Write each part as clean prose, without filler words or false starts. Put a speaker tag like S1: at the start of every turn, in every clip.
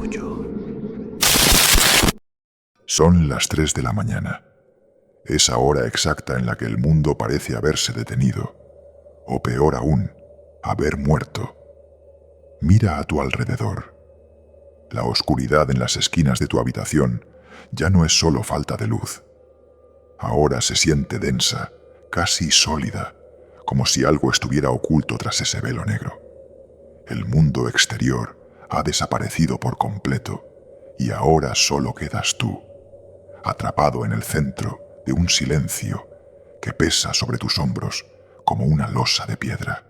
S1: tuyo.
S2: Son las 3 de la mañana. Esa hora exacta en la que el mundo parece haberse detenido, o peor aún, haber muerto. Mira a tu alrededor. La oscuridad en las esquinas de tu habitación ya no es solo falta de luz. Ahora se siente densa, casi sólida, como si algo estuviera oculto tras ese velo negro. El mundo exterior ha desaparecido por completo y ahora solo quedas tú, atrapado en el centro de un silencio que pesa sobre tus hombros como una losa de piedra.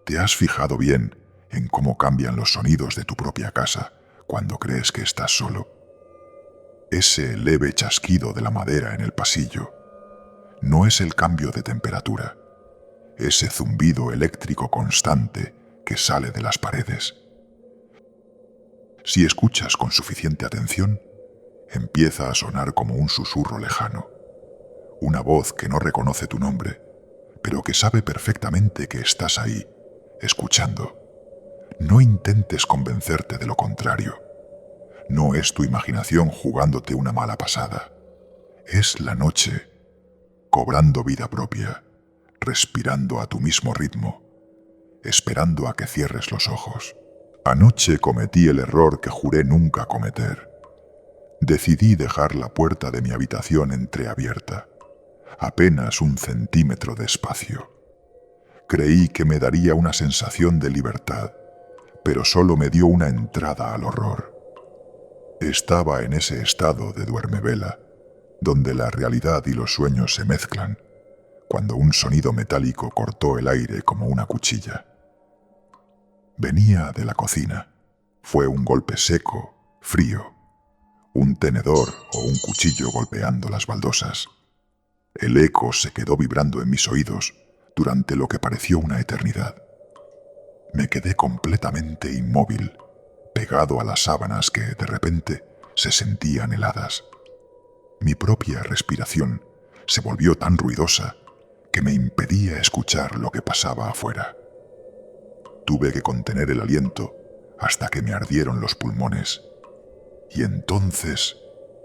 S2: ¿Te has fijado bien en cómo cambian los sonidos de tu propia casa cuando crees que estás solo? Ese leve chasquido de la madera en el pasillo no es el cambio de temperatura, ese zumbido eléctrico constante que sale de las paredes. Si escuchas con suficiente atención, empieza a sonar como un susurro lejano, una voz que no reconoce tu nombre, pero que sabe perfectamente que estás ahí, escuchando. No intentes convencerte de lo contrario. No es tu imaginación jugándote una mala pasada. Es la noche, cobrando vida propia, respirando a tu mismo ritmo, esperando a que cierres los ojos. Anoche cometí el error que juré nunca cometer. Decidí dejar la puerta de mi habitación entreabierta, apenas 1 centímetro de espacio. Creí que me daría una sensación de libertad, pero solo me dio una entrada al horror. Estaba en ese estado de duermevela, donde la realidad y los sueños se mezclan, cuando un sonido metálico cortó el aire como una cuchilla. Venía de la cocina. Fue un golpe seco, frío, un tenedor o un cuchillo golpeando las baldosas. El eco se quedó vibrando en mis oídos durante lo que pareció una eternidad. Me quedé completamente inmóvil, pegado a las sábanas que, de repente, se sentían heladas. Mi propia respiración se volvió tan ruidosa que me impedía escuchar lo que pasaba afuera. Tuve que contener el aliento hasta que me ardieron los pulmones. Y entonces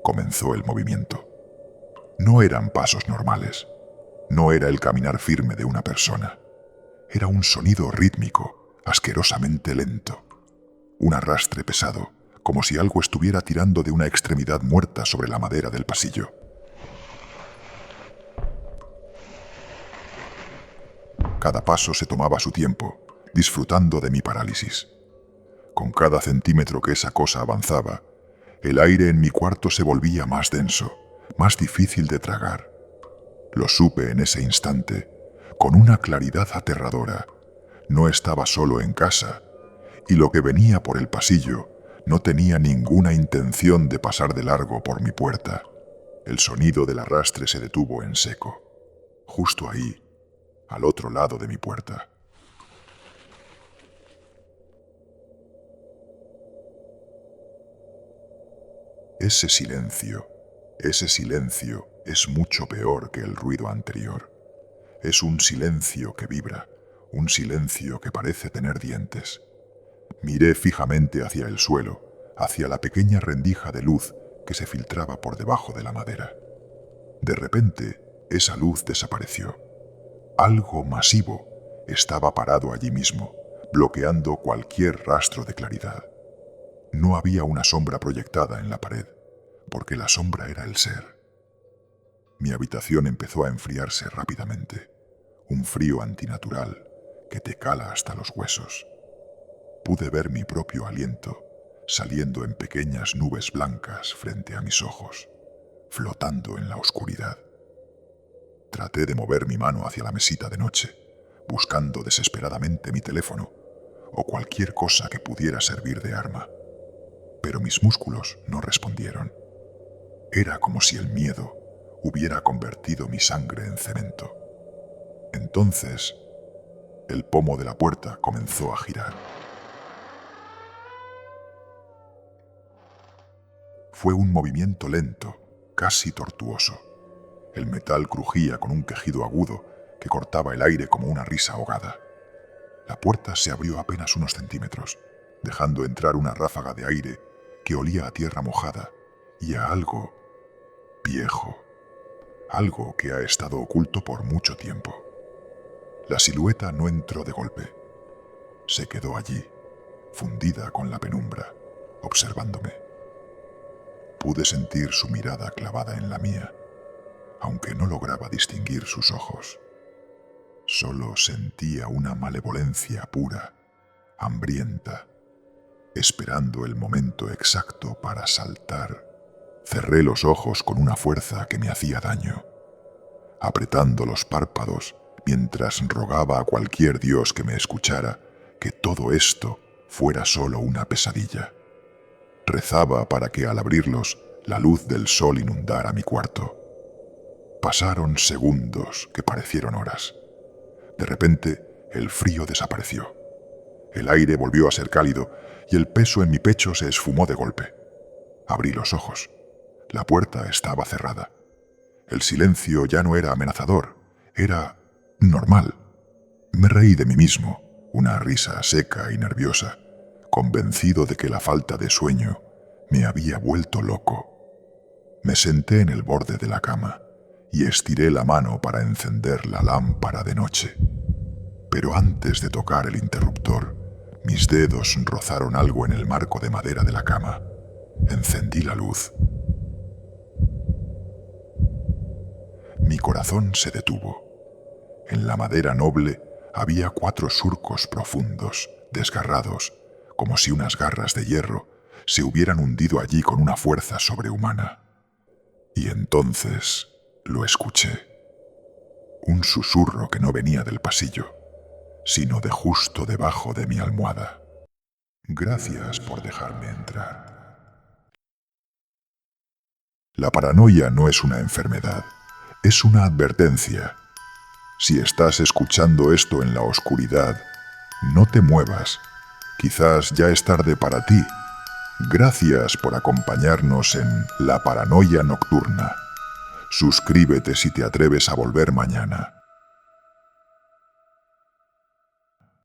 S2: comenzó el movimiento. No eran pasos normales. No era el caminar firme de una persona. Era un sonido rítmico, asquerosamente lento. Un arrastre pesado, como si algo estuviera tirando de una extremidad muerta sobre la madera del pasillo. Cada paso se tomaba su tiempo, disfrutando de mi parálisis. Con cada centímetro que esa cosa avanzaba, el aire en mi cuarto se volvía más denso, más difícil de tragar. Lo supe en ese instante, con una claridad aterradora. No estaba solo en casa, y lo que venía por el pasillo no tenía ninguna intención de pasar de largo por mi puerta. El sonido del arrastre se detuvo en seco, justo ahí, al otro lado de mi puerta. Ese silencio es mucho peor que el ruido anterior. Es un silencio que vibra, un silencio que parece tener dientes. Miré fijamente hacia el suelo, hacia la pequeña rendija de luz que se filtraba por debajo de la madera. De repente, esa luz desapareció. Algo masivo estaba parado allí mismo, bloqueando cualquier rastro de claridad. No había una sombra proyectada en la pared, porque la sombra era el ser. Mi habitación empezó a enfriarse rápidamente, un frío antinatural que te cala hasta los huesos. Pude ver mi propio aliento saliendo en pequeñas nubes blancas frente a mis ojos, flotando en la oscuridad. Traté de mover mi mano hacia la mesita de noche, buscando desesperadamente mi teléfono o cualquier cosa que pudiera servir de arma. Pero mis músculos no respondieron. Era como si el miedo hubiera convertido mi sangre en cemento. Entonces, el pomo de la puerta comenzó a girar. Fue un movimiento lento, casi tortuoso. El metal crujía con un quejido agudo que cortaba el aire como una risa ahogada. La puerta se abrió apenas unos centímetros, dejando entrar una ráfaga de aire que olía a tierra mojada y a algo viejo, algo que ha estado oculto por mucho tiempo. La silueta no entró de golpe. Se quedó allí, fundida con la penumbra, observándome. Pude sentir su mirada clavada en la mía, aunque no lograba distinguir sus ojos. Solo sentía una malevolencia pura, hambrienta, esperando el momento exacto para saltar. Cerré los ojos con una fuerza que me hacía daño, apretando los párpados mientras rogaba a cualquier dios que me escuchara que todo esto fuera solo una pesadilla. Rezaba para que al abrirlos la luz del sol inundara mi cuarto. Pasaron segundos que parecieron horas. De repente, el frío desapareció. El aire volvió a ser cálido y el peso en mi pecho se esfumó de golpe. Abrí los ojos. La puerta estaba cerrada. El silencio ya no era amenazador, era normal. Me reí de mí mismo, una risa seca y nerviosa, convencido de que la falta de sueño me había vuelto loco. Me senté en el borde de la cama y estiré la mano para encender la lámpara de noche. Pero antes de tocar el interruptor, mis dedos rozaron algo en el marco de madera de la cama. Encendí la luz. Mi corazón se detuvo. En la madera noble había 4 surcos profundos, desgarrados, como si unas garras de hierro se hubieran hundido allí con una fuerza sobrehumana. Y entonces lo escuché. Un susurro que no venía del pasillo, sino de justo debajo de mi almohada. Gracias por dejarme entrar. La paranoia no es una enfermedad, es una advertencia. Si estás escuchando esto en la oscuridad, no te muevas. Quizás ya es tarde para ti. Gracias por acompañarnos en La Paranoia Nocturna. Suscríbete si te atreves a volver mañana.